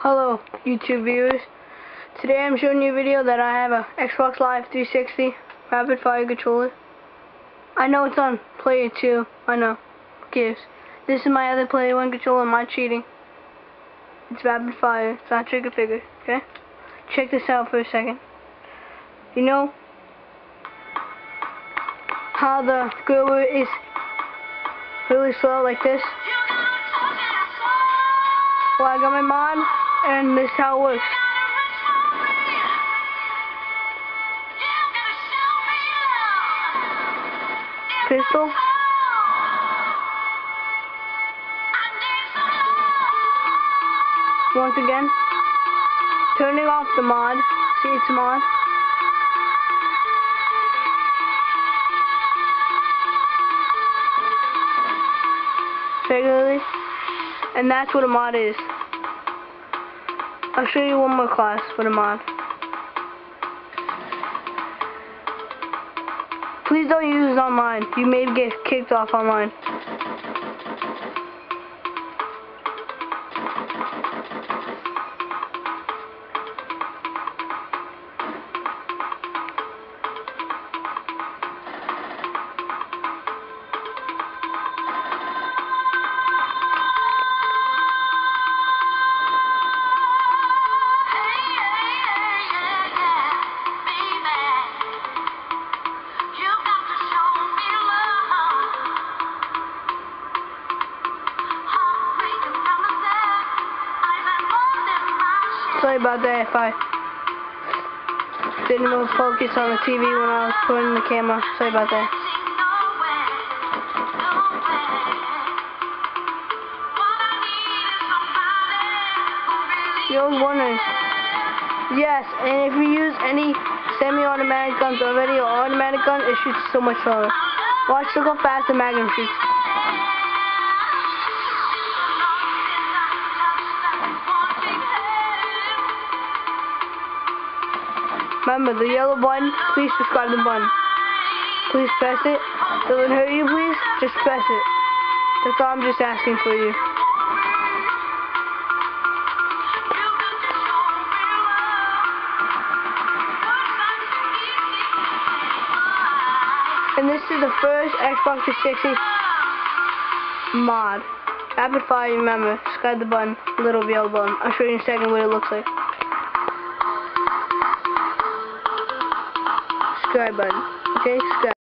Hello YouTube viewers. Today I'm showing you a video that I have a Xbox Live 360 rapid fire controller. I know it's on Player 2. I know. Who cares? This is my other Player 1 controller. My cheating. It's rapid fire. It's not trigger finger. Okay? Check this out for a second. You know how the girl is really slow like this? Well, I got my mod, and this is how it works. Pistol. Once again, turning off the mod. See, it's mod. Regularly. And that's what a mod is. I'll show you one more class with a mod. Please don't use it online. You may get kicked off online. Sorry about that if I didn't even focus on the TV when I was putting the camera. Sorry about that. You're wondering. Yes, and if you use any semi-automatic guns already or automatic gun, it shoots so much slower. Watch, look how fast the Magnum shoots. Remember, the yellow button, please subscribe to the button. Please press it. Doesn't hurt you, please. Just press it. That's all I'm just asking for you. And this is the first Xbox 360 mod. Rapid fire, remember. Subscribe to the button. Little yellow button. I'll show you in a second what it looks like. Subscribe button. Okay, subscribe.